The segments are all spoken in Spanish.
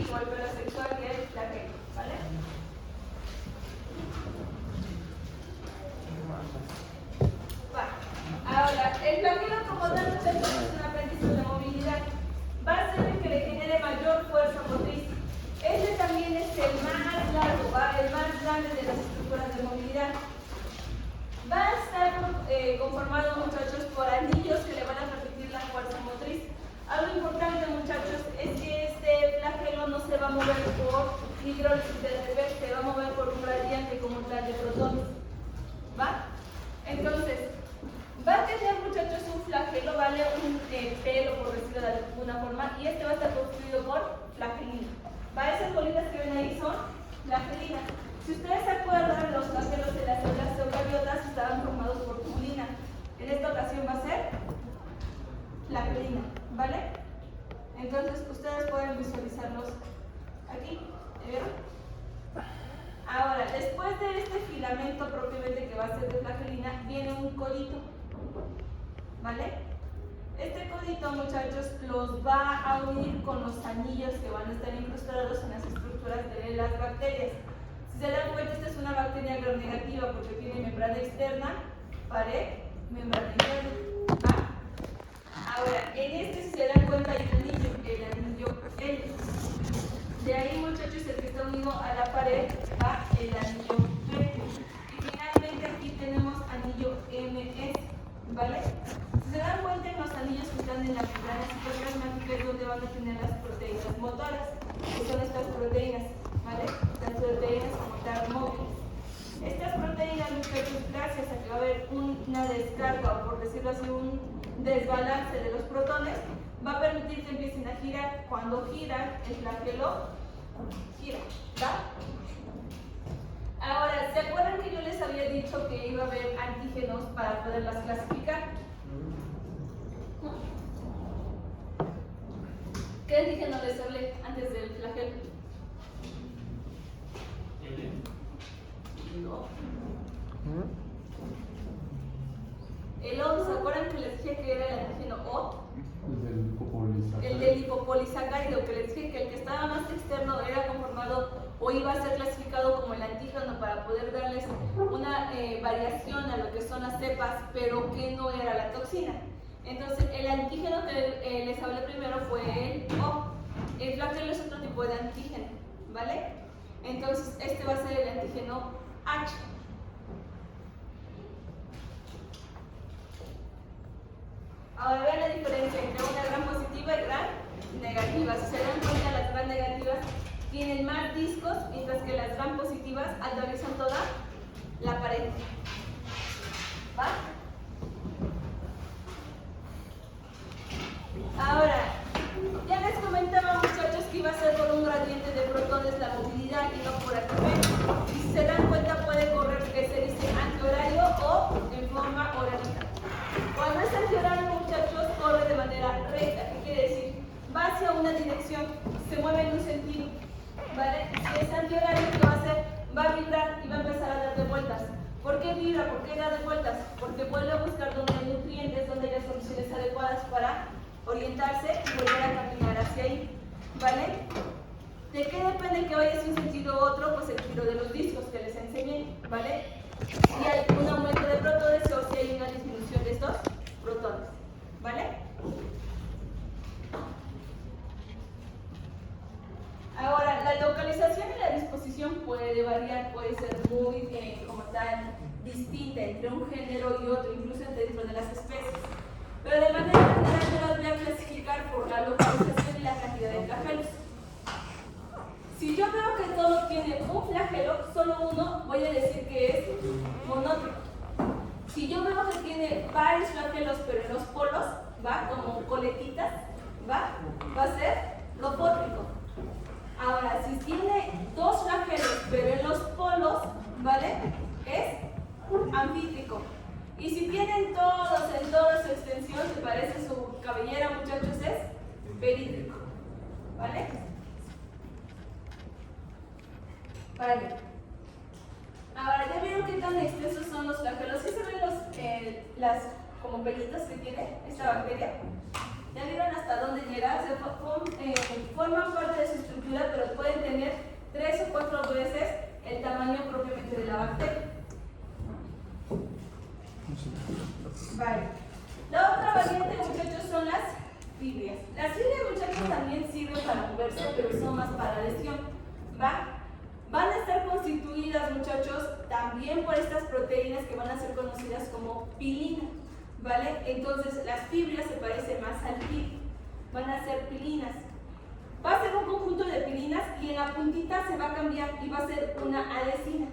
como el pelo sexual y el flagelo, ¿vale? Ahora, el flagelo como tal es un aprendizaje de movilidad. Va a ser el que le genere mayor fuerza motriz. Este también es el más largo, el más grande de las estructuras de movilidad. Va a estar conformado, muchachos, por anillos que le van a transmitir la fuerza motriz. Algo importante, muchachos, es que este flagelo no se va a mover por hidrólisis del revés, se va a mover por un gradiente como tal de protones. ¿Va? Entonces, va a tener, muchachos, un flagelo, ¿vale? Un pelo, por decirlo de alguna forma, y este va a estar construido por flagelina. ¿Va? Esas bolitas que ven ahí son flagelina. Si ustedes se acuerdan, los flagelos de las células eucariotas estaban formados por tubulina. En esta ocasión va a ser flagelina, ¿vale? Entonces, ustedes pueden visualizarlos aquí. ¿Vieron? Ahora, después de este filamento propiamente que va a ser de flagelina, viene un codito, ¿vale? Este codito, muchachos, los va a unir con los anillos que van a estar incrustados en las estructuras de las bacterias. Si se dan cuenta, esta es una bacteria gram negativa porque tiene membrana externa, pared, membrana interna. ¿Va? Ahora, en este, si se dan cuenta, hay un anillo, el anillo L. De ahí, muchachos, el que está unido a la pared va el anillo P. Y finalmente aquí tenemos anillo MS, ¿vale? Si se dan cuenta, en los anillos que están en la membrana citoplasmática es donde van a tener las proteínas motoras, que son estas proteínas, ¿vale? Las proteínas como tal móviles. Estas proteínas, muchachos, gracias a que va a haber una descarga, o por decirlo así, un desbalance de los protones, va a permitir que empiecen a girar. Cuando giran, el flagelo gira, ¿va? Ahora, ¿se acuerdan que yo les había dicho que iba a haber antígenos para poderlas clasificar? ¿Qué antígeno les hablé antes del flagelo? No. El O, ¿se acuerdan que les dije que era el antígeno O? El del lipopolisacárido, que les dije que el que estaba más externo era conformado o iba a ser clasificado como el antígeno para poder darles una variación a lo que son las cepas, pero que no era la toxina. Entonces, el antígeno que les hablé primero fue el O. El flagelo es otro tipo de antígeno, ¿vale? Entonces, este va a ser el antígeno H. Ahora vean la diferencia entre una gran positiva y gran negativa. Si se dan cuenta, las gran negativas tienen más discos, mientras que las gran positivas atraviesan toda la pared. ¿Va? Ahora, ya les comentaba, muchachos, que iba a ser por un gradiente de protones la movilidad y no por ATP. Y si se dan cuenta, puede correr, que se dice antihorario o en forma horaria. Cuando es antihorario, muchachos, corre de manera recta. ¿Qué quiere decir? Va hacia una dirección, se mueve en un sentido, ¿vale? Si es antihorario, ¿qué va a hacer? Va a vibrar y va a empezar a dar de vueltas. ¿Por qué vibra? ¿Por qué da de vueltas? Porque vuelve a buscar donde hay nutrientes, donde hay las condiciones adecuadas para orientarse y volver a caminar hacia ahí, ¿vale? ¿De qué depende que vaya hacia un sentido u otro? Pues el giro de los discos que les enseñé, ¿vale? Si hay un aumento de protones o si hay una disminución de estos protones, ¿vale? Ahora, la localización y la disposición puede variar, puede ser muy como tal distinta entre un género y otro, incluso dentro de las especies. Pero de manera general yo las voy a clasificar por la localización y la cantidad de flagelos. Si yo veo que todo tiene un flagelo, solo uno, voy a decir que es monótrico. Si yo veo que tiene varios flagelos, pero en los polos, ¿va? Como coletitas, ¿va? Va a ser lopótrico. Ahora, si tiene dos flagelos, pero en los polos, ¿vale? Es anfítrico. Y si tienen todos en toda su extensión, se parece su cabellera, muchachos, es perítrico, ¿vale? Vale. Ahora, ¿ya vieron qué tan extensos son los flagelos? ¿Sí se ven las como pelitas que tiene esta bacteria? ¿Ya vieron hasta dónde llega? Forman parte de su estructura estructura, pero pueden tener 3 o 4 veces el tamaño propiamente de la bacteria. Vale. La otra variante, muchachos, son las fibrias. Las fibrias, muchachos, también sirven para moverse, pero son más para adhesión. ¿Va? Van a estar constituidas, muchachos, también por estas proteínas que van a ser conocidas como pilina. ¿Vale? Entonces, las fibrias se parecen más al pil. Van a ser pilinas. Va a ser un conjunto de pilinas y en la puntita se va a cambiar y va a ser una adhesina.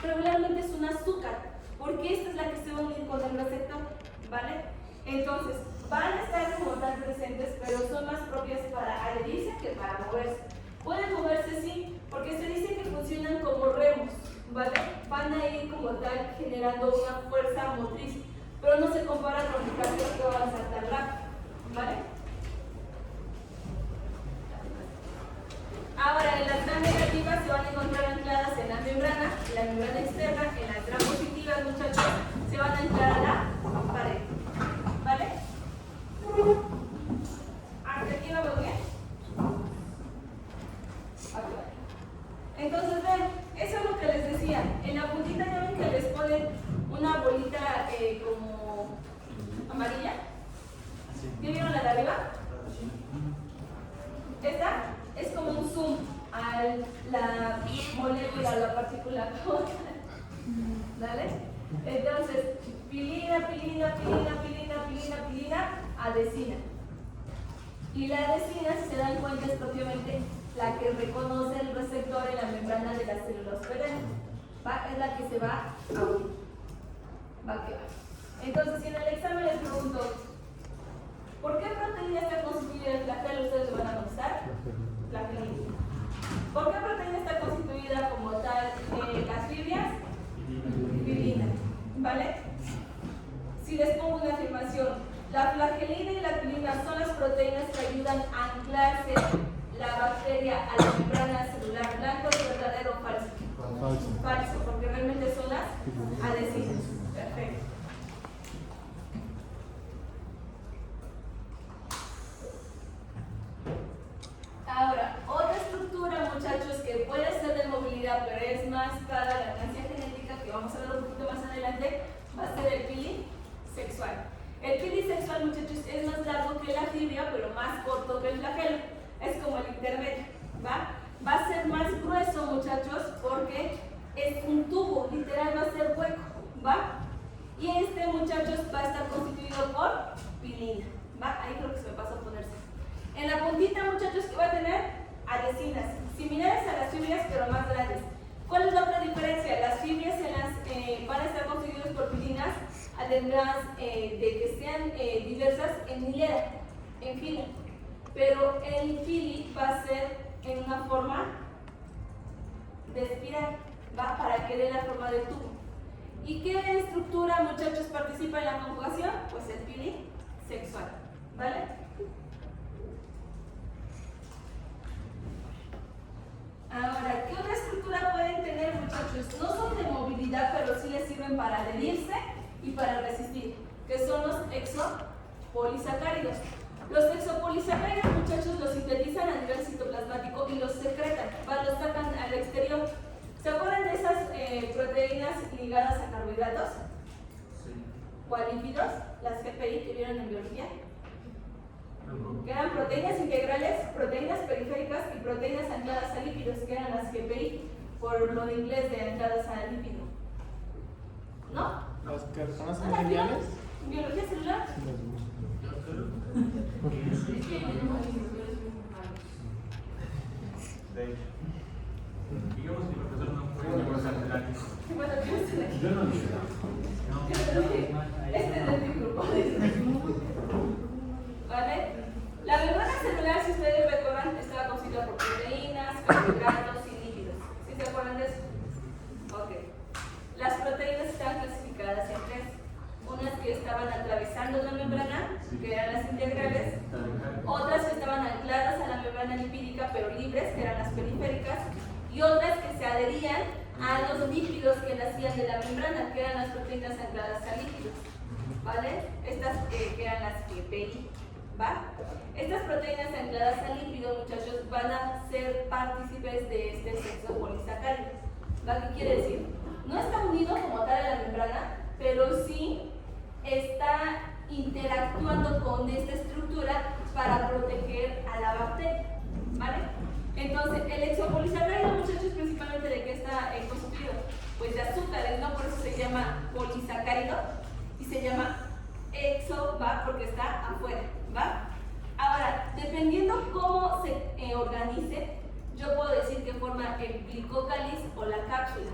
Regularmente es un azúcar, porque esta es la que se va a unir con el receptor. ¿Vale? Entonces, van a estar como tal presentes, pero son más propias para adherirse que para moverse. Pueden moverse, sí, porque se dice que funcionan como remos, ¿vale? Van a ir como tal generando una fuerza motriz, pero no se compara con el cambio que va a avanzar tan rápido, ¿vale? Ahora, en las gram negativas se van a encontrar ancladas en la membrana externa. En las gram positivas, muchachos, se van a anclar a la pared, ¿vale? ¿Hasta aquí vamos bien? Entonces, ven, eso es lo que les decía. En la puntita ya ven que les ponen una bolita como amarilla. ¿Ya vieron la de arriba? Esta es como un zoom a la molécula, a la partícula. ¿Vale? Entonces, pilina, adhesina. Y la adhesina, si se dan cuenta, es propiamente la que reconoce el receptor en la membrana de las células perennes. Es la que se va a unir. Va a quedar. Entonces, si en el examen les pregunto, ¿por qué proteína está constituida el flagelo? Ustedes lo van a contestar. Flagelina. ¿Por qué proteína está constituida como tal las fibrias? Pilina. ¿Vale? Si les pongo una afirmación, la flagelina y la pilina son las proteínas que ayudan a anclarse la bacteria a la membrana celular. ¿Blanco es verdadero o falso? Falso. Falso, porque realmente son las adhesivas. Perfecto. Ahora, otra estructura, muchachos, que puede ser de movilidad, pero es más para la ganancia genética, que vamos a ver un poquito más adelante, va a ser el pili sexual. El pili sexual, muchachos, es más largo que la fibria, pero más corto que el flagelo. Es como el intermedio, ¿va? Va a ser más grueso, muchachos, porque es un tubo, literal va a ser hueco, ¿va? Y este, muchachos, va a estar constituido por pilina, ¿va? Ahí creo que se me pasó a ponerse. En la puntita, muchachos, que va a tener adhesinas, similares a las fibrias, pero más grandes. ¿Cuál es la otra diferencia? Las fibrias van a estar constituidas por pilinas, además de que sean diversas en hilera, en fila. Pero el pili va a ser en una forma de espiral, ¿va? Para que dé la forma del tubo. ¿Y qué estructura, muchachos, participa en la conjugación? Pues el pili sexual, ¿vale? Ahora, ¿qué otra estructura pueden tener, muchachos? No son de movilidad, pero sí les sirven para adherirse y para resistir, que son los exopolisacáridos. Los exopolisacáridos, muchachos, los sintetizan a nivel citoplasmático y los secretan, los sacan al exterior. ¿Se acuerdan de esas proteínas ligadas a carbohidratos? Sí. O a lípidos, las GPI que vieron en biología. Que eran proteínas integrales, proteínas periféricas y proteínas ancladas a lípidos, que eran las GPI, por lo de inglés de ancladas a lípido. ¿No? ¿Las que son las lineales? ¿Biología celular? De hecho. Digamos que el profesor no puede negociar el año. Bueno, yo estoy aquí. Yo no lo dije. Este es el grupo. ¿Vale? La membrana celular, si ustedes recuerdan, estaba constituida por proteínas, carbohidratos y lípidos. ¿Sí se acuerdan de eso? Ok. Las proteínas estaban clasificadas en tres. Unas que estaban atravesando la membrana, que eran las integrales, otras que estaban ancladas a la membrana lipídica pero libres, que eran las periféricas, y otras que se adherían a los lípidos que nacían de la membrana, que eran las proteínas ancladas a lípidos, ¿vale? Estas que eran las GPI, ¿va? Estas proteínas ancladas a lípidos, muchachos, muchachos, van a ser partícipes de este sexo polisacárido. ¿Va? ¿Qué quiere decir? No está unido como tal a la membrana, pero sí está interactuando con esta estructura para proteger a la bacteria, ¿vale? Entonces, el exopolisacárido, muchachos, principalmente ¿de qué está constituido? Pues de azúcares, ¿no? Por eso se llama polisacárido y se llama exo, ¿va? Porque está afuera, ¿va? Ahora, dependiendo cómo se organice, yo puedo decir que forma el glicocáliz o la cápsula.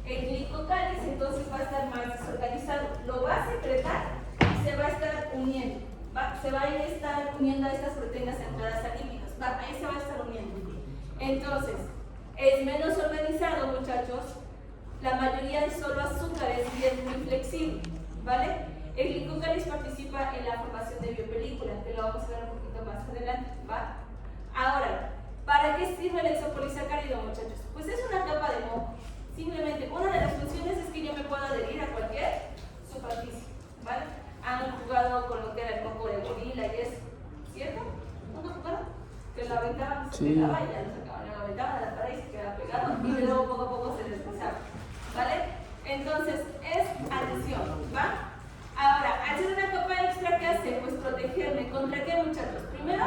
El glicocáliz entonces va a estar más desorganizado, lo va a secretar y se va a estar uniendo, ¿va? Se va a estar uniendo a estas proteínas centradas a lípidos, ¿va? Ahí se va a estar uniendo. Entonces, es menos organizado, muchachos, la mayoría es solo azúcares y es muy flexible, ¿vale? El glicocáliz participa en la formación de biopelícula, que lo vamos a ver un poquito más adelante, ¿va? Ahora, ¿para qué sirve el exopolisacárido, muchachos? Pues es una capa de moho. Simplemente, una de las funciones es que yo me pueda adherir a cualquier superficie, ¿vale? Han jugado con lo que era el moco de gorila y eso, ¿cierto? ¿No jugaron? Que la aventaban, se pegaba y ya lo sacaban, lo aventaban a la pared y se quedaba pegado y luego poco a poco se deslizaba, ¿vale? Entonces, es adhesión, ¿va? Ahora, al ser una capa extra, ¿qué hace? Pues protegerme. ¿Contra qué, muchachos? Primero,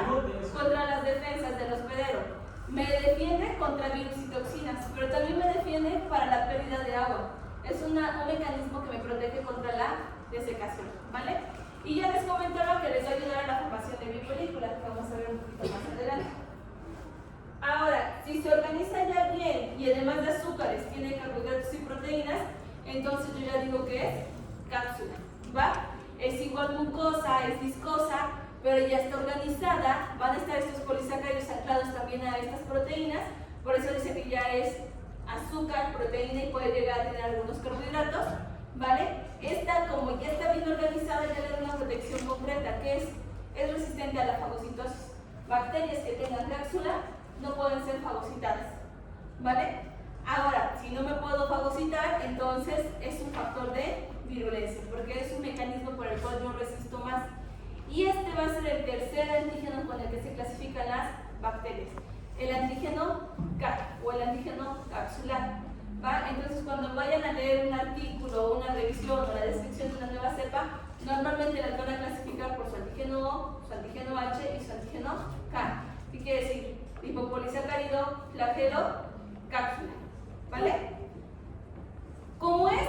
contra las defensas del hospedero. Me defiende contra virus y toxinas, pero también me defiende para la pérdida de agua. Es un mecanismo que me protege contra la desecación, ¿vale? Y ya les comentaba que les va a ayudar a la formación de biopelícula, que vamos a ver un poquito más adelante. Ahora, si se organiza ya bien y además de azúcares tiene carbohidratos y proteínas, entonces yo ya digo que es cápsula, ¿va? Es igual mucosa, es viscosa, pero ya está organizada, van a estar estos polisacáridos anclados también a estas proteínas, por eso dice que ya es azúcar, proteína y puede llegar a tener algunos carbohidratos, ¿vale? Esta, como ya está bien organizada, ya le da una protección concreta, que es resistente a la fagocitosis. Bacterias que tengan cápsula no pueden ser fagocitadas, ¿vale? Ahora, si no me puedo fagocitar, entonces es un factor de virulencia, porque es un mecanismo por el cual yo resisto más. Y este va a ser el tercer antígeno con el que se clasifican las bacterias, el antígeno CAP o el antígeno capsular, ¿va? Entonces, cuando vayan a leer un artículo, una revisión o la descripción de una nueva cepa, normalmente las van a clasificar por su antígeno O, su antígeno H y su antígeno K. ¿Qué quiere decir? Lipopolisacárido, flagelo, cápsula, ¿vale? Como es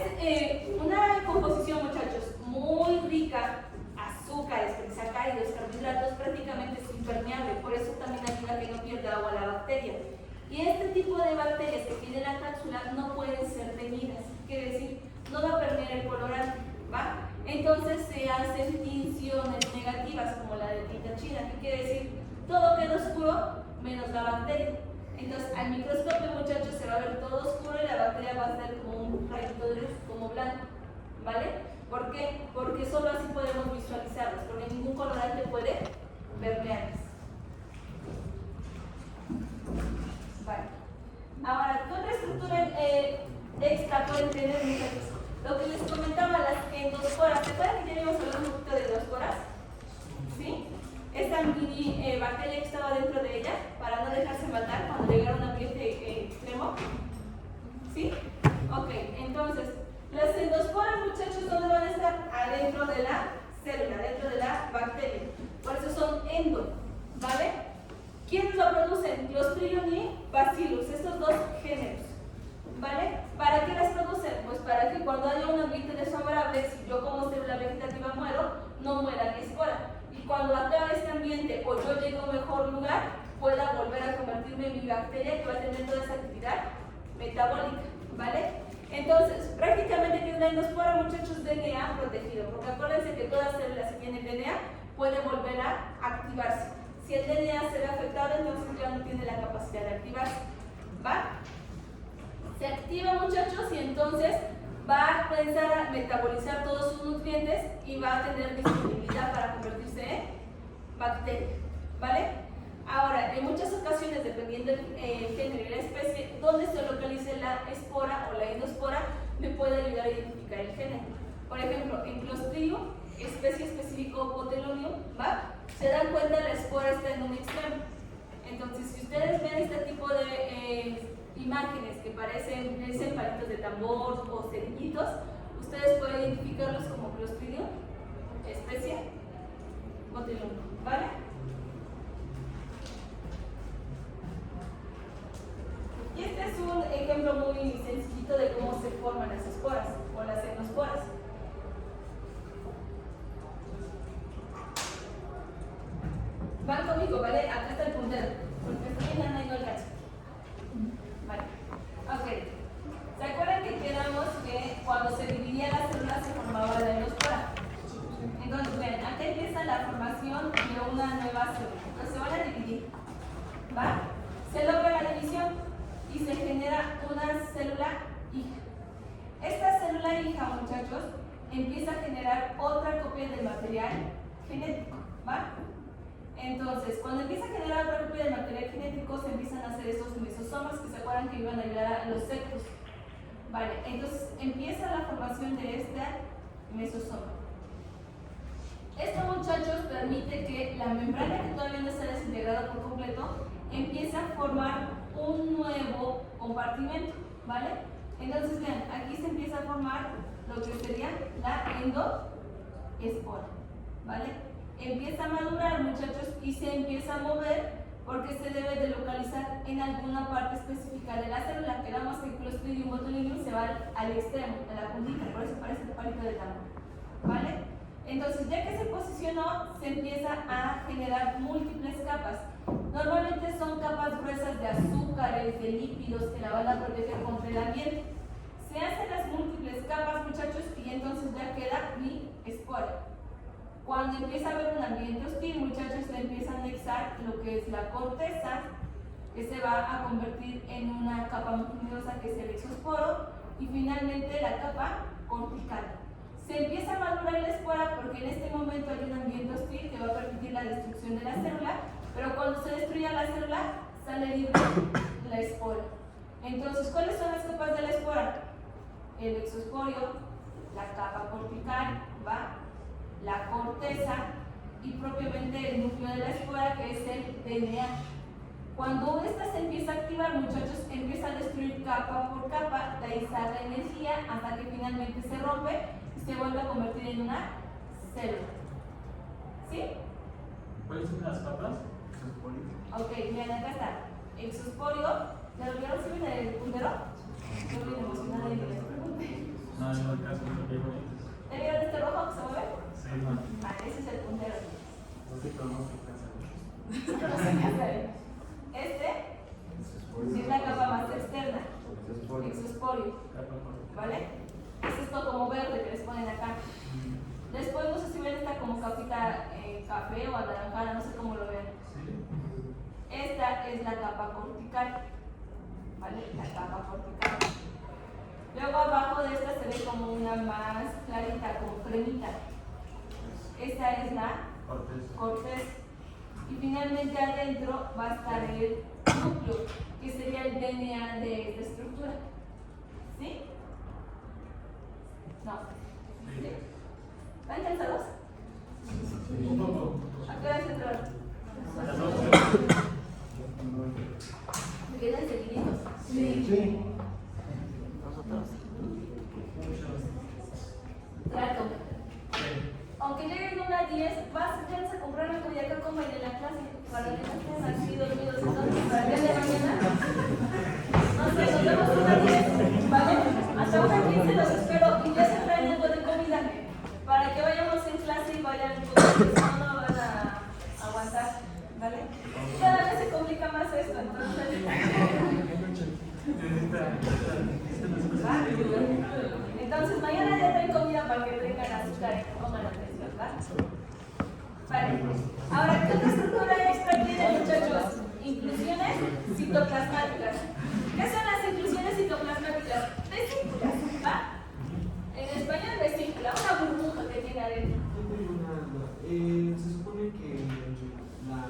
una composición, muchachos, muy rica, azúcares, polisacáridos, carbohidratos, prácticamente es impermeable, por eso también ayuda a que no pierda agua la bacteria. Y este tipo de bacterias que tiene la cápsula no pueden ser teñidas, quiere decir, no va a permear el colorante, ¿va? Entonces se hacen tinciones negativas, como la de tinta china, que quiere decir, todo queda oscuro menos la bacteria. Entonces, al microscopio, muchachos, se va a ver todo oscuro y la bacteria va a estar como un rayito de luz, como blanco, ¿vale? ¿Por qué? Porque solo así podemos visualizarlos, porque ningún colorante puede permearles. Vale. Ahora, ¿qué otra estructura extra pueden tener, muchachos? Lo que les comentaba, las endosporas. ¿Se acuerdan que ya habíamos hablado un poquito de endosporas? ¿Sí? Esta mini bacteria que estaba dentro de ella, para no dejarse matar cuando llegara un ambiente extremo. ¿Sí? Ok, entonces, las endosporas, muchachos, ¿dónde van a estar? Adentro de la célula, dentro de la bacteria. Por eso son endo, ¿vale? ¿Quiénes lo producen? Clostridium y Bacillus, estos dos géneros, ¿vale? ¿Para qué las producen? Pues para que cuando haya un ambiente desfavorable, si yo como célula vegetativa muero, no muera mi espora. Y cuando acabe este ambiente o yo llegue a un mejor lugar, pueda volver a convertirme en mi bacteria que va a tener toda esa actividad metabólica, ¿vale? Entonces, prácticamente que es la endospora, muchachos, DNA protegido, porque acuérdense que todas las células que tienen DNA pueden volver a activarse. Si el DNA se ve afectado, entonces ya no tiene la capacidad de activarse, ¿va? Se activa, muchachos, y entonces va a empezar a metabolizar todos sus nutrientes y va a tener disponibilidad para convertirse en bacteria, ¿vale? Ahora, en muchas ocasiones, dependiendo del género y la especie, donde se localice la espora o la endospora, me puede ayudar a identificar el género. Por ejemplo, en Clostridium, especie específico Botulinum, ¿va? Se dan cuenta, la espora está en un extremo. Entonces, si ustedes ustedes ven este tipo de imágenes que parecen palitos de tambor o cerillitos, ustedes pueden identificarlos como Clostridium, especie botulinum, ¿vale? Y este es un ejemplo muy sencillito de cómo se forman las esporas o las enosporas. Van conmigo, ¿vale? Acá está el puntero, porque estoy mirando y no alcanzo. Vale. Ok. ¿Se acuerdan que quedamos que cuando se dividía la célula se formaba la enospora? Entonces, ven, aquí empieza la formación de una nueva célula. Entonces se van a dividir. ¿Va? Se logra la división y se genera una célula hija. Esta célula hija, muchachos, empieza a generar otra copia del material genético. ¿Va? Entonces, cuando empieza a generar otra copia del material genético, se empiezan a hacer estos mesosomas que se acuerdan que iban a ayudar a los sectos. Vale, entonces empieza la formación de este mesosoma. Esto, muchachos, permite que la membrana, que todavía no está desintegrada por completo, empiece a formar un nuevo compartimento, ¿vale? Entonces, vean, aquí se empieza a formar lo que sería la endoespora, ¿vale? Empieza a madurar, muchachos, y se empieza a mover porque se debe de localizar en alguna parte específica de la célula. Quedamos que el Clostridium botulinum se va al extremo, a la puntita, por eso parece un palito de tambor, ¿vale? Entonces, ya que se posicionó, se empieza a generar múltiples capas. Normalmente son capas gruesas de azúcares, de lípidos que la van a proteger contra el ambiente. Se hacen las múltiples capas, muchachos, y entonces ya queda mi espora. Cuando empieza a haber un ambiente hostil, muchachos, se empieza a anexar lo que es la corteza, que se va a convertir en una capa mucosa que es el exosporo, y finalmente la capa cortical. Se empieza a madurar la espora porque en este momento hay un ambiente hostil que va a permitir la destrucción de la célula, pero cuando se destruya la célula, sale libre la espora. Entonces, ¿cuáles son las capas de la espora? El exosporio, la capa cortical, ¿va? La corteza y propiamente el núcleo de la espora, que es el DNA. Cuando esta se empieza a activar, muchachos, empieza a destruir capa por capa, de ahí sale la energía hasta que finalmente se rompe y se vuelve a convertir en una célula. ¿Sí? ¿Cuáles son las capas? Ok, miren, acá está. Exosporio. ¿Ya lo vieron? ¿Sí ven el puntero? Estoy bien emocionada y les pregunté. No, no alcanzo lo que digo. ¿Ya vieron este rojo que se mueve? Sí, no. Vale, ese es el puntero. No sé cómo se cansa. No sé qué hacer. Este es la capa más externa, exosporio, ¿vale? Es esto como verde que les ponen acá. Después, no sé si ven esta como capita café o anaranjada, no sé cómo lo ven. Esta es la capa cortical, ¿vale? La capa cortical. Luego abajo de esta se ve como una más clarita, como cremita. Esta es la corteza. Y finalmente adentro va a estar el núcleo, que sería el DNA de esta estructura. ¿Sí? No. ¿Sí? ¿Están cansados? Un poco. ¿A qué hora se entraron? ¿Me quedan seguiditos? Sí. Trato. Aunque lleguen una 10, vas a comprar algo y acá comen en la clase para que no estén así dormidos. Entonces, para el día de mañana, no sé, nos vemos una 10, ¿vale? Hasta una 15 los espero y ya se traen algo de comida para que vayamos en clase y vayan, porque si no, no van a aguantar, ¿vale? Cada vez se complica más esto, entonces. Entonces, mañana ya traen comida para que tengan azúcar y pongan atención, ¿verdad? Vale. Ahora, ¿qué otra estructura extra tiene, muchachos? Inclusiones citoplasmáticas. ¿Qué son las inclusiones citoplasmáticas? Vesículas, ¿va? En español, vesícula, una burbuja que tiene adentro. Se supone que la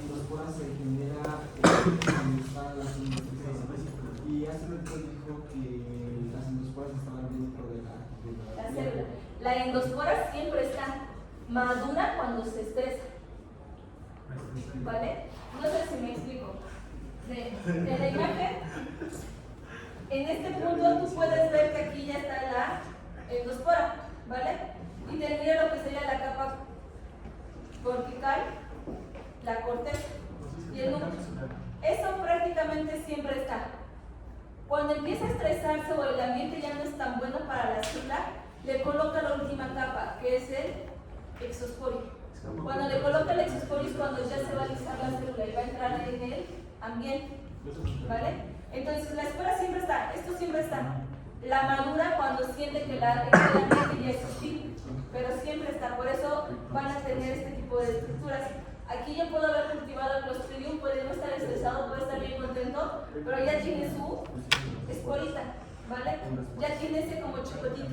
endospora se genera cuando están las endosporas. Y hace rato dijo que las endosporas estaban dentro de la célula. La endospora siempre está madura cuando se estresa. ¿vale? No sé si me explico. De la imagen, en este punto tú puedes ver que aquí ya está la endospora, ¿vale? Y tendría lo que sería la capa cortical, la corteza y el núcleo. Eso prácticamente siempre está. Cuando empieza a estresarse o el ambiente ya no es tan bueno para la célula, le coloca la última capa, que es el exosporio. Cuando le coloca el exosporio es cuando ya se va a alisar la célula y va a entrar en el ambiente, ¿vale? Entonces la espora siempre está, esto siempre está. La madura cuando siente que el ambiente ya es hostil, pero siempre está, por eso van a tener este tipo de estructuras. Aquí yo puedo haber cultivado el Clostridium, puede no estar estresado, puede estar bien contento, pero ya tiene su esporita, ¿vale? Ya tiene ese como chicotito.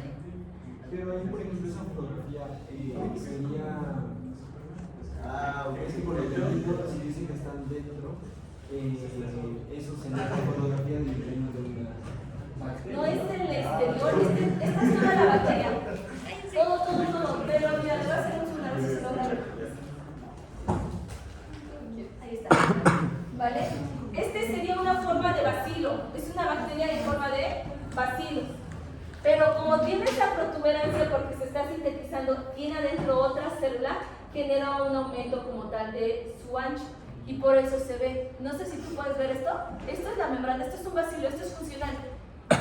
Pero ahí, por ejemplo, esa fotografía sería. Es que por ejemplo, si dicen que están dentro, eso sería la fotografía del reino de una bacteria. No es el exterior, esta es toda la bacteria. Todo. Pero mira, le voy a hacer un análisis. Ahí está. ¿Vale? Este sería una forma de bacilo. Es una bacteria en forma de bacilo. Pero como tiene esta protuberancia porque se está sintetizando, tiene adentro otra célula, genera un aumento como tal de su ancho. Y por eso se ve. No sé si tú puedes ver esto. Esto es la membrana, esto es un bacilo, esto es funcional.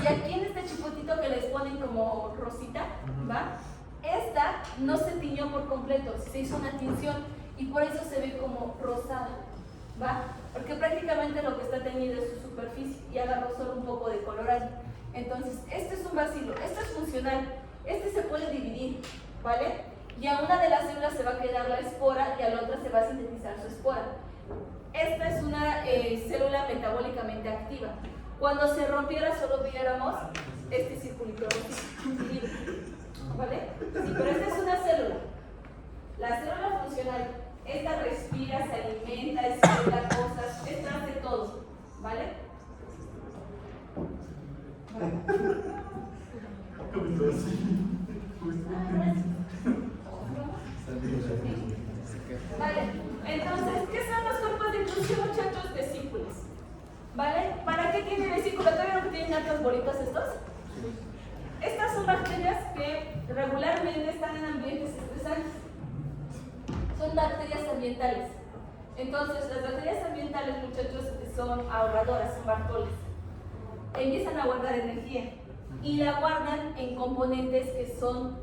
Y aquí en este chipotito que les ponen como rosita, ¿va? Esta no se tiñó por completo, se hizo una tinción y por eso se ve como rosada, ¿va? Porque prácticamente lo que está teñido es su superficie y agarró solo un poco de color ahí. Entonces, este es un bacilo, este es funcional, este se puede dividir, ¿vale? Y a una de las células se va a quedar la espora y a la otra se va a sintetizar su espora. Esta es una célula metabólicamente activa. Cuando se rompiera solo viéramos este circulito rojito, ¿vale? Sí, pero esta es una célula. La célula funcional, esta respira, se alimenta, excreta cosas, esta hace todo, ¿vale? Vale, entonces, ¿qué son los cuerpos de inclusión, muchachos? Vesículas. ¿Vale? ¿Para qué tiene vesícula? ¿Todavía no tienen altas bolitas estos? Estas son bacterias que regularmente están en ambientes estresantes. Son bacterias ambientales. Entonces, las bacterias ambientales, muchachos, son ahorradoras, son bartoles. Empiezan a guardar energía y la guardan en componentes que son,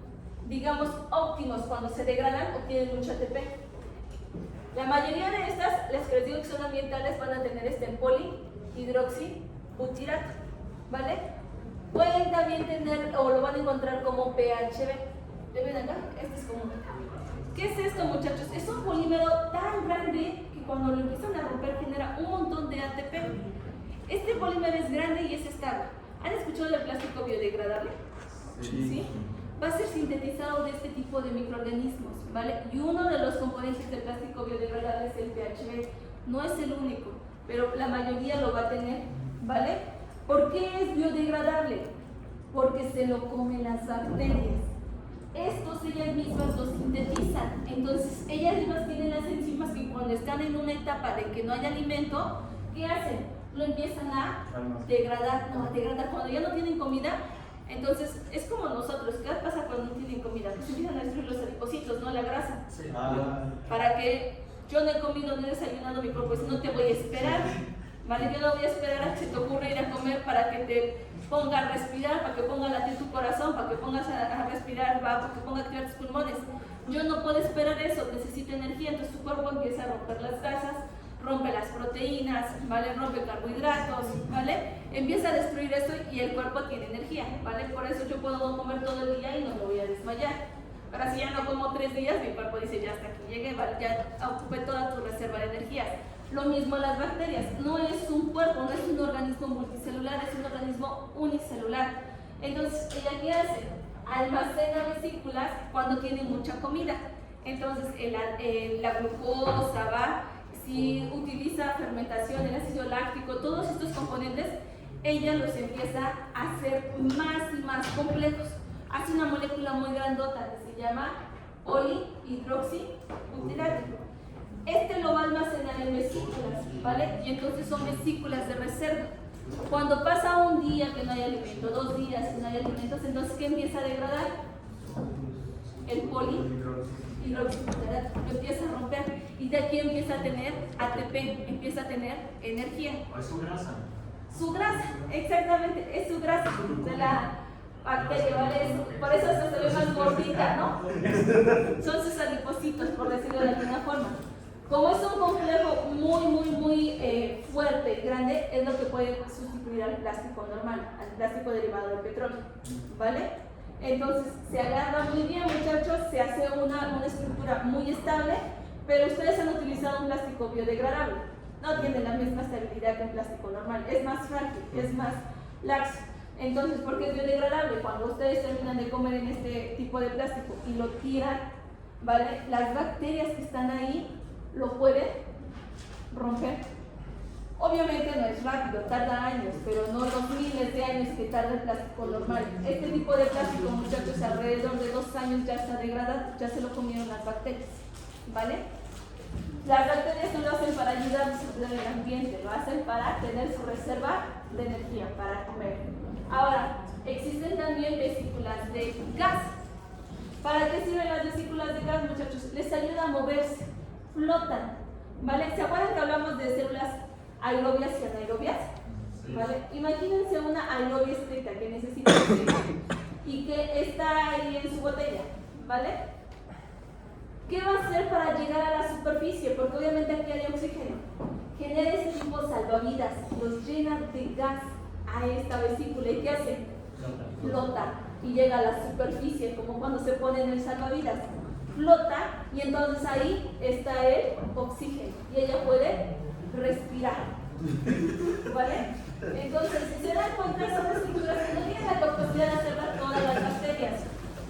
digamos, óptimos. Cuando se degradan, obtienen mucho ATP. La mayoría de estas, las que les digo que son ambientales, van a tener polihidroxibutirato, ¿vale? Pueden también tener, o lo van a encontrar como PHB. ¿Le ven acá? Este es común. ¿Qué es esto, muchachos? Es un polímero tan grande que cuando lo empiezan a romper genera un montón de ATP. Este polímero es grande y es estable. ¿Han escuchado del plástico biodegradable? Sí. Va a ser sintetizado de este tipo de microorganismos, ¿vale? Y uno de los componentes del plástico biodegradable es el PHB. No es el único, pero la mayoría lo va a tener, ¿vale? ¿Por qué es biodegradable? Porque se lo comen las bacterias. Estos ellas mismas lo sintetizan. Entonces, ellas mismas tienen las enzimas que cuando están en una etapa de que no hay alimento, ¿qué hacen? Lo empiezan a degradar, cuando ya no tienen comida. Entonces, es como nosotros, ¿qué pasa cuando no tienen comida? Pues empiezan a destruir los adipocitos, ¿no? La grasa. Sí. Para que yo no he comido, no he desayunado, mi cuerpo dice, no te voy a esperar, ¿vale? Yo no voy a esperar a que se te ocurra ir a comer para que te ponga a respirar, para que ponga a latir tu corazón, para que pongas a respirar, para que ponga a activar tus pulmones. Yo no puedo esperar eso, necesito energía, entonces tu cuerpo empieza a romper las grasas, rompe las proteínas, ¿vale? Rompe carbohidratos, ¿vale? Empieza a destruir esto y el cuerpo tiene energía, ¿vale? Por eso yo puedo no comer todo el día y no me voy a desmayar. Ahora si ya no como 3 días, mi cuerpo dice ya hasta aquí llegué, ¿vale? Ya ocupé toda tu reserva de energía. Lo mismo las bacterias, no es un cuerpo, no es un organismo multicelular, es un organismo unicelular. Entonces, ¿ella qué hace? Almacena vesículas cuando tiene mucha comida. Entonces, la glucosa, ¿va? Si utiliza fermentación, el ácido láctico, todos estos componentes, ella los empieza a hacer más y más complejos. Hace una molécula muy grandota que se llama polihidroxibutirato. Este lo va a almacenar en vesículas, ¿vale? Y entonces son vesículas de reserva. Cuando pasa un día que no hay alimento, 2 días que no hay alimentos, entonces ¿qué empieza a degradar? El polihidroxibutyrato, lo empieza a romper y de aquí empieza a tener ATP, empieza a tener energía. Es su grasa. Su grasa, exactamente, es su grasa de la bacteria, ¿vale? Por eso se ve más gordita, ¿no? Son sus adipocitos, por decirlo de alguna forma. Como es un complejo muy fuerte y grande, es lo que puede sustituir al plástico normal, al plástico derivado del petróleo, ¿vale? Entonces se agarra muy bien, muchachos, se hace una estructura muy estable, pero ustedes han utilizado un plástico biodegradable. No tiene la misma estabilidad que un plástico normal, es más frágil, es más laxo. Entonces, ¿por qué es biodegradable? Cuando ustedes terminan de comer en este tipo de plástico y lo tiran, ¿vale? Las bacterias que están ahí lo pueden romper. Obviamente no es rápido, tarda años, pero no los miles de años que tarda el plástico normal. Este tipo de plástico, muchachos, alrededor de 2 años ya está degradado, ya se lo comieron las bacterias, ¿vale? Las bacterias no lo hacen para ayudarnos a cuidar el ambiente, lo hacen para tener su reserva de energía, para comer. Ahora, existen también vesículas de gas. ¿Para qué sirven las vesículas de gas, muchachos? Les ayuda a moverse, flotan, ¿vale? ¿Se acuerdan que hablamos de células aerobias y anaerobias? ¿Vale? Imagínense una aerobia estricta que necesita oxígeno y que está ahí en su botella, ¿vale? ¿Qué va a hacer para llegar a la superficie? Porque obviamente aquí hay oxígeno. Genera ese tipo de salvavidas, los llena de gas a esta vesícula. ¿Y qué hace? Flota y llega a la superficie, como cuando se pone en el salvavidas. Flota y entonces ahí está el oxígeno y ella puede respirar, ¿vale? Entonces, si se dan cuenta, son estructuras que no tienen la capacidad de hacerlas todas las bacterias.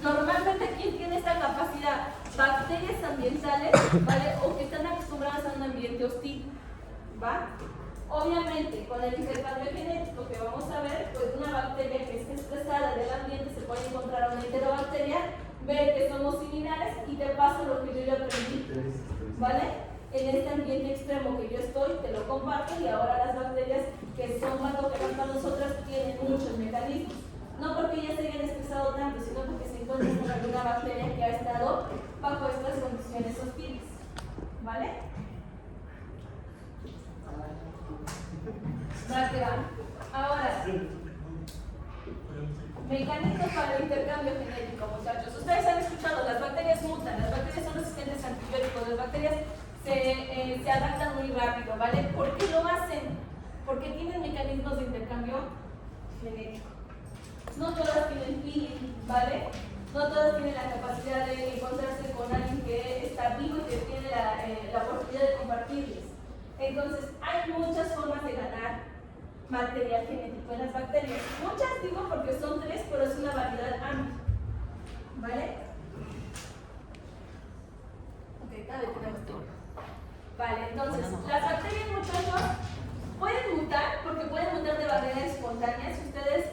Normalmente, ¿quién tiene esta capacidad? Bacterias ambientales, ¿vale? O que están acostumbradas a un ambiente hostil, ¿va? Obviamente, con el intercambio genético que vamos a ver, pues una bacteria que esté estresada del ambiente se puede encontrar a una enterobacteria, ver que somos similares y te paso lo que yo ya aprendí, ¿vale? En este ambiente extremo que yo estoy, te lo comparto y ahora las bacterias que son más locales para nosotras tienen muchos mecanismos. No porque ellas se hayan estresado tanto, sino porque se encuentran con alguna bacteria que ha estado bajo estas condiciones hostiles, ¿vale? Va que va. Ahora, mecanismos para el intercambio genético, muchachos. Ustedes han escuchado, las bacterias mutan, las bacterias son resistentes a antibióticos, las bacterias se adaptan muy rápido, ¿vale? ¿Por qué lo hacen? Porque tienen mecanismos de intercambio genético. No todas tienen peeling, ¿vale? No todas tienen la capacidad de encontrarse con alguien que está vivo y que tiene la oportunidad de compartirles. Entonces, hay muchas formas de ganar material genético en las bacterias. Muchas digo porque son 3, pero es una variedad amplia, ¿vale? Ok, cada vez tenemos tiempo. Vale, entonces, las bacterias, muchachos, pueden mutar, porque pueden mutar de manera espontánea. Si ustedes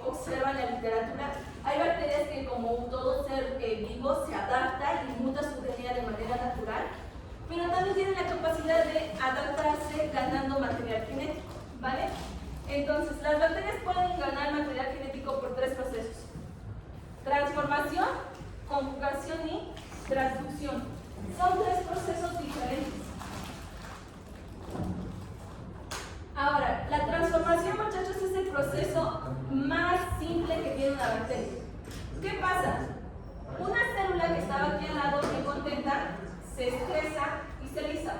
observan la literatura, hay bacterias que, como todo ser vivo, se adapta y muta su DNA de manera natural, pero también tienen la capacidad de adaptarse ganando material genético, ¿vale? Entonces, las bacterias pueden ganar material genético por 3 procesos: transformación, conjugación y transducción. Son 3 procesos diferentes. Ahora, la transformación, muchachos, es el proceso más simple que tiene una bacteria. ¿Qué pasa? Una célula que estaba aquí al lado, muy contenta, se estresa y se lisa,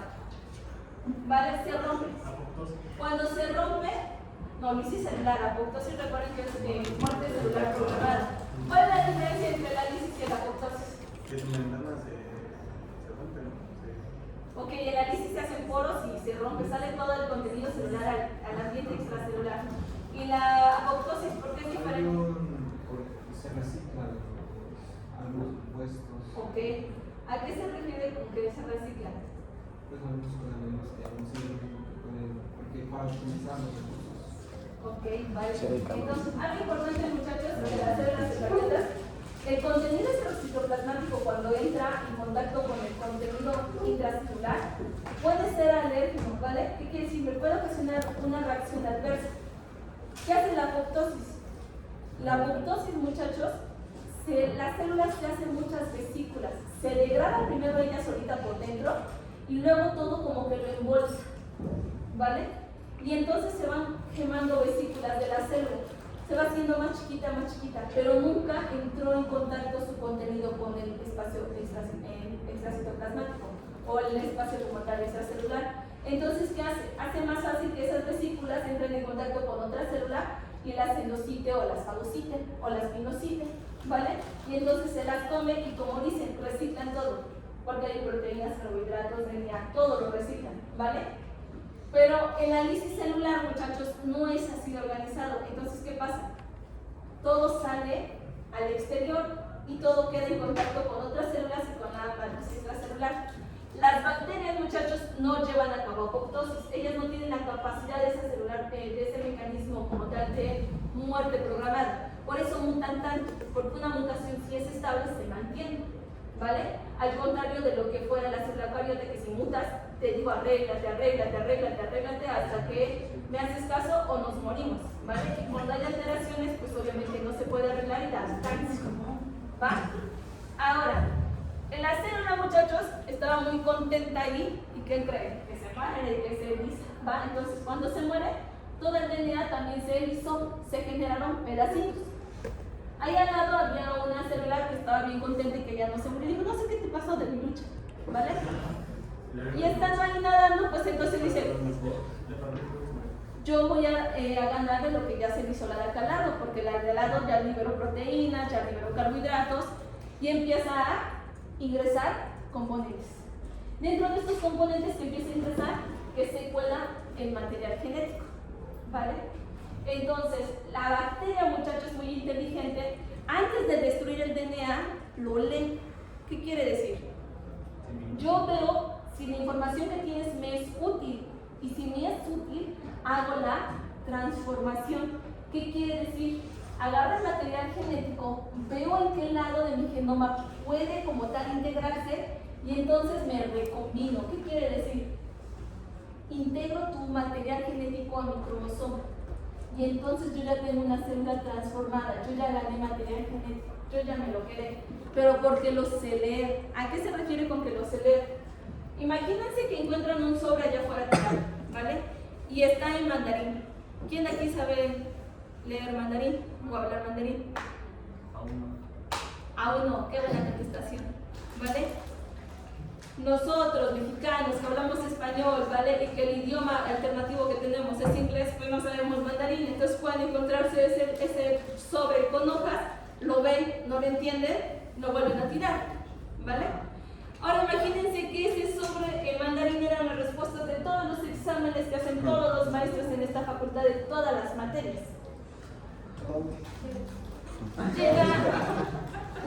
¿vale? Se rompe. Cuando se rompe, no, lisis celular, apoptosis, recuerden que es muerte celular programada. ¿Cuál es la diferencia entre la lisis y la apoptosis? Que sus membranas se rompen, ¿no? Ok, en la lisis se hacen poros y se rompe, sale todo el contenido celular al ambiente extracelular. Y la apoptosis, ¿por qué es diferente? Porque se reciclan algunos compuestos. Ok, ¿a qué se refiere con que se reciclan? Pues algunos organismos que aún siguen porque para utilizar los recursos. Ok, vale. Entonces, algo importante, muchachos, de las células eucariotas, el contenido citoplasmático cuando entra en contacto con el contenido intracelular puede ser alérgeno, ¿vale? ¿Qué quiere decir? Me puede ocasionar una reacción adversa. ¿Qué hace la apoptosis? La apoptosis, muchachos, las células se hacen muchas vesículas. Se degrada primero ella solita por dentro y luego todo como que lo embolsa, ¿vale? Y entonces se van quemando vesículas de la célula. Se va haciendo más chiquita, pero nunca entró en contacto su contenido con el espacio extracitoplasmático o el espacio como tal extracelular. Entonces, ¿qué hace? Hace más fácil que esas vesículas entren en contacto con otra célula y las endocite o las fagociten o las pinociten, ¿vale? Y entonces se las come y, como dicen, reciclan todo, porque hay proteínas, carbohidratos, DNA, todo lo reciclan, ¿vale? Pero el análisis celular, muchachos, no es así organizado. Entonces, ¿qué pasa? Todo sale al exterior y todo queda en contacto con otras células y con la matriz extracelular. Las bacterias, muchachos, no llevan a cabo apoptosis. Ellas no tienen la capacidad de ese celular, de ese mecanismo como tal de muerte programada. Por eso mutan tanto, porque una mutación, si es estable, se mantiene, ¿vale? Al contrario de lo que fuera la célula eucariota, que si mutas, te digo arréglate hasta que me haces caso o nos morimos, ¿vale? Y cuando hay alteraciones, pues obviamente no se puede arreglar y das cáncer, ¿va? Ahora, en la célula, muchachos, estaba muy contenta ahí, ¿y qué creen? Que se muere y que se eriza, ¿va? Entonces, cuando se muere, todo el DNA también se erizó, se generaron pedacitos. Ahí al lado había una célula que estaba bien contenta y que ya no se murió. Digo, no sé qué te pasó de mi lucha, ¿vale? Y estando ahí nadando, pues entonces dice, yo voy a ganar de lo que ya se hizo la de acá al lado, porque la de al lado ya liberó proteínas, ya liberó carbohidratos y empieza a ingresar componentes. Dentro de estos componentes que empieza a ingresar, que se cuela el material genético, ¿vale? Entonces, la bacteria, muchachos, muy inteligente, antes de destruir el DNA, lo lee. ¿Qué quiere decir? Yo veo si la información que tienes me es útil, y si me es útil, hago la transformación. ¿Qué quiere decir? Agarro el material genético, veo en qué lado de mi genoma puede como tal integrarse y entonces me recombino. ¿Qué quiere decir? Integro tu material genético a mi cromosoma y entonces yo ya tengo una célula transformada, yo ya gané material genético, yo ya me lo quedé, pero porque lo sé leer. ¿A qué se refiere con que lo sé leer? Imagínense que encuentran un sobre allá afuera tirado, ¿vale? Y está en mandarín. ¿Quién de aquí sabe leer mandarín o hablar mandarín? Aún no, qué buena contestación, ¿vale? Nosotros, mexicanos, que hablamos español, ¿vale? Y que el idioma alternativo que tenemos es inglés, pues no sabemos mandarín. Entonces pueden encontrarse ese sobre con hojas, lo ven, no lo entienden, lo vuelven a tirar, ¿vale? Ahora imagínense que ese sobre el mandarín eran las respuestas de todos los exámenes que hacen todos los maestros en esta facultad de todas las materias. Llega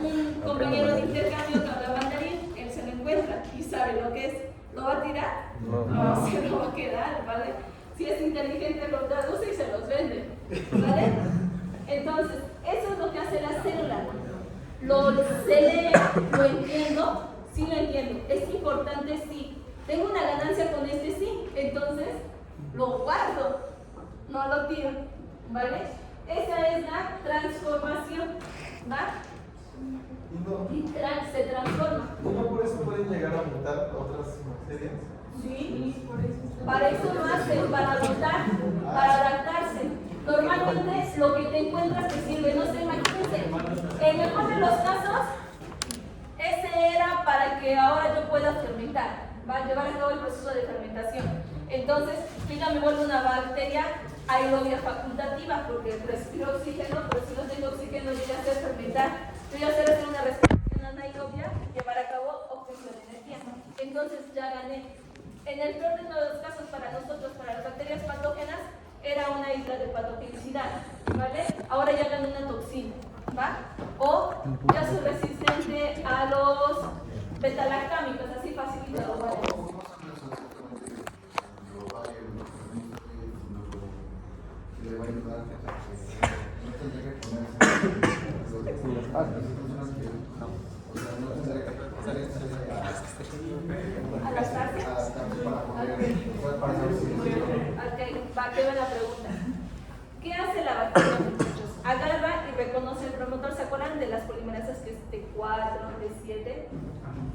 un compañero de intercambio que habla mandarín, él se lo encuentra y sabe lo que es. ¿Lo va a tirar? No, se lo va a quedar, ¿vale? Si es inteligente lo traduce y se los vende, ¿vale? Entonces, eso es lo que hace la célula. Se lee, lo entiendo. Sí lo entiendo, es importante, sí. Tengo una ganancia con este, sí. Entonces, lo guardo, no lo tiro, ¿vale? Esa es la transformación, ¿va? Literal, se transforma. ¿No por eso pueden llegar a mutar otras bacterias? Sí, para eso lo hacen, para mutar, para adaptarse. Normalmente lo que te encuentras te sirve, no sé, imagínense, en el mejor de los casos, ese era para que ahora yo pueda fermentar, va a llevar a cabo el proceso de fermentación. Entonces, yo ya me vuelvo una bacteria aerobia facultativa porque respiro oxígeno, pero si no tengo oxígeno, yo ya sé fermentar. Yo ya sé hacer una respiración anaerobia, llevar a cabo obtención de energía. Entonces, ya gané. En el peor de todos los casos, para nosotros, para las bacterias patógenas, era una isla de patogenicidad, ¿vale? Ahora ya gané una toxina, ¿va? O ya soy resistente a los betalactámicos, así facilito los ¿vale? ¿A las partes? Ok, va, qué buena pregunta. ¿Qué hace la bacteria, muchachos? Agarra y reconoce el promotor. ¿Se acuerdan de las polimerasas que es T4, T7?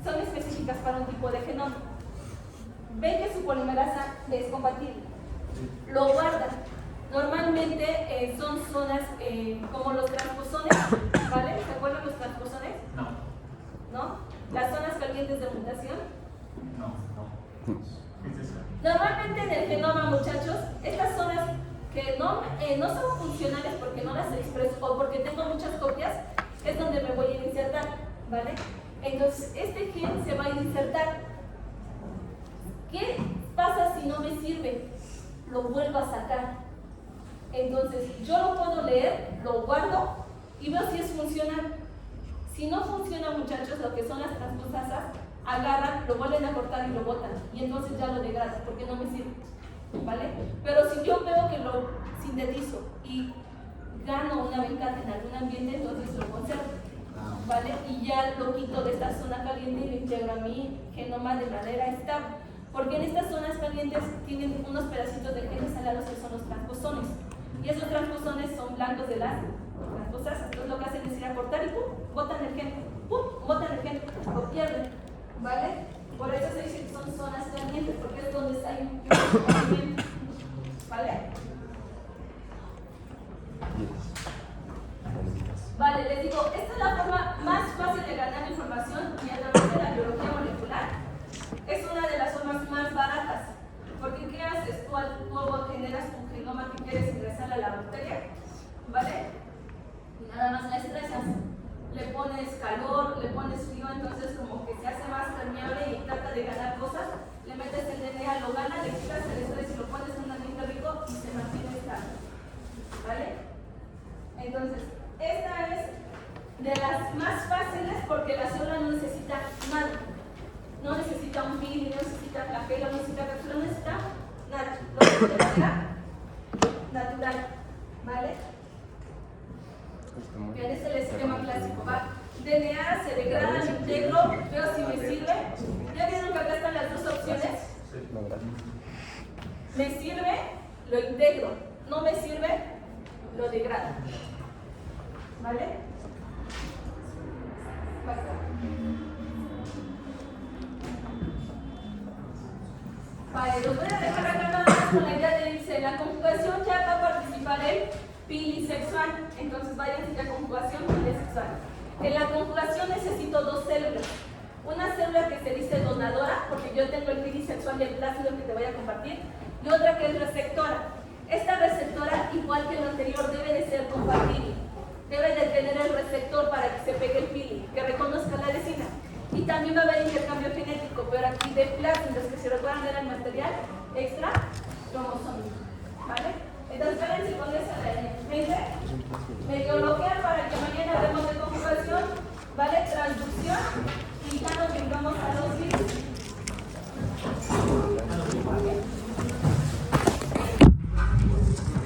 Son específicas para un tipo de genoma. Ven que su polimerasa es compatible. Lo guarda. Normalmente son zonas como los transposones, ¿vale? ¿Se acuerdan los transposones? No. ¿No? Las zonas calientes de mutación. No. ¿Qué es eso? Normalmente en el genoma, muchachos, estas zonas que no son funcionales porque no las expreso o porque tengo muchas copias, es donde me voy a insertar, ¿vale? Entonces, este gen se va a insertar. ¿Qué pasa si no me sirve? Lo vuelvo a sacar. Entonces, yo lo puedo leer, lo guardo y veo si es funcional. Si no funciona, muchachos, lo que son las transposasas, agarran, lo vuelven a cortar y lo botan. Y entonces ya lo degradan porque no me sirve. ¿Vale? Pero si yo veo que lo sintetizo y gano una ventaja en algún ambiente, entonces lo conservo. ¿Vale? Y ya lo quito de esta zona caliente y lo integro a mi genoma de manera estable. Porque en estas zonas calientes tienen unos pedacitos de genes alados que son los transposones. Y esos transposones son blancos de las transposasas. Entonces lo que hacen es ir a cortar y ¡pum! Botan el gen. ¡Pum! Botan el gen. Lo pierden. ¿Vale? Por eso se dice que son zonas calientes, porque es donde hay un movimiento. ¿Vale? Vale, les digo, esta es la forma más fácil de ganar información y a través de la biología molecular. Es una de las formas más baratas. Porque ¿qué haces? Tú generas un genoma que quieres ingresar a la bacteria. ¿Vale? Y nada más la estresas. Le pones calor, le pones frío, entonces como que se hace más permeable y trata de ganar cosas. Le metes el DNA, lo gana, le quitas el estrés y lo pones en un ambiente rico y se mantiene estable. ¿Vale? Entonces, esta es de las más fáciles porque la célula no necesita nada. No necesita un pil, no necesita flagelo, no necesita cápsula, no necesita nada. Lo hace de manera natural. ¿Vale? Que es el esquema clásico, ¿va? DNA se degrada, lo integro, veo si me sirve. ¿Ya vieron que acá están las dos opciones? Me sirve, lo integro. No me sirve, lo degrado. ¿Vale? Vale, los voy a dejar acá nada más con la idea de irse. La conjugación ya va a participar el pilisexual. Entonces vayan a la conjugación pilisexual. En la conjugación necesito dos células. Una célula que se dice donadora, porque yo tengo el pilisexual y el plácido que te voy a compartir, y otra que es receptora. Esta receptora, igual que lo anterior, debe de ser compatible. Debe de tener el receptor para que se pegue el pili, que reconozca la adhesina. Y también va a haber intercambio genético, pero aquí de plácidos, que se recuerdan era el material extra cromosómico. ¿Vale? Entonces, espérense con esa mente. Medio bloquear para que mañana hablemos de conjugación. ¿Vale? Transducción.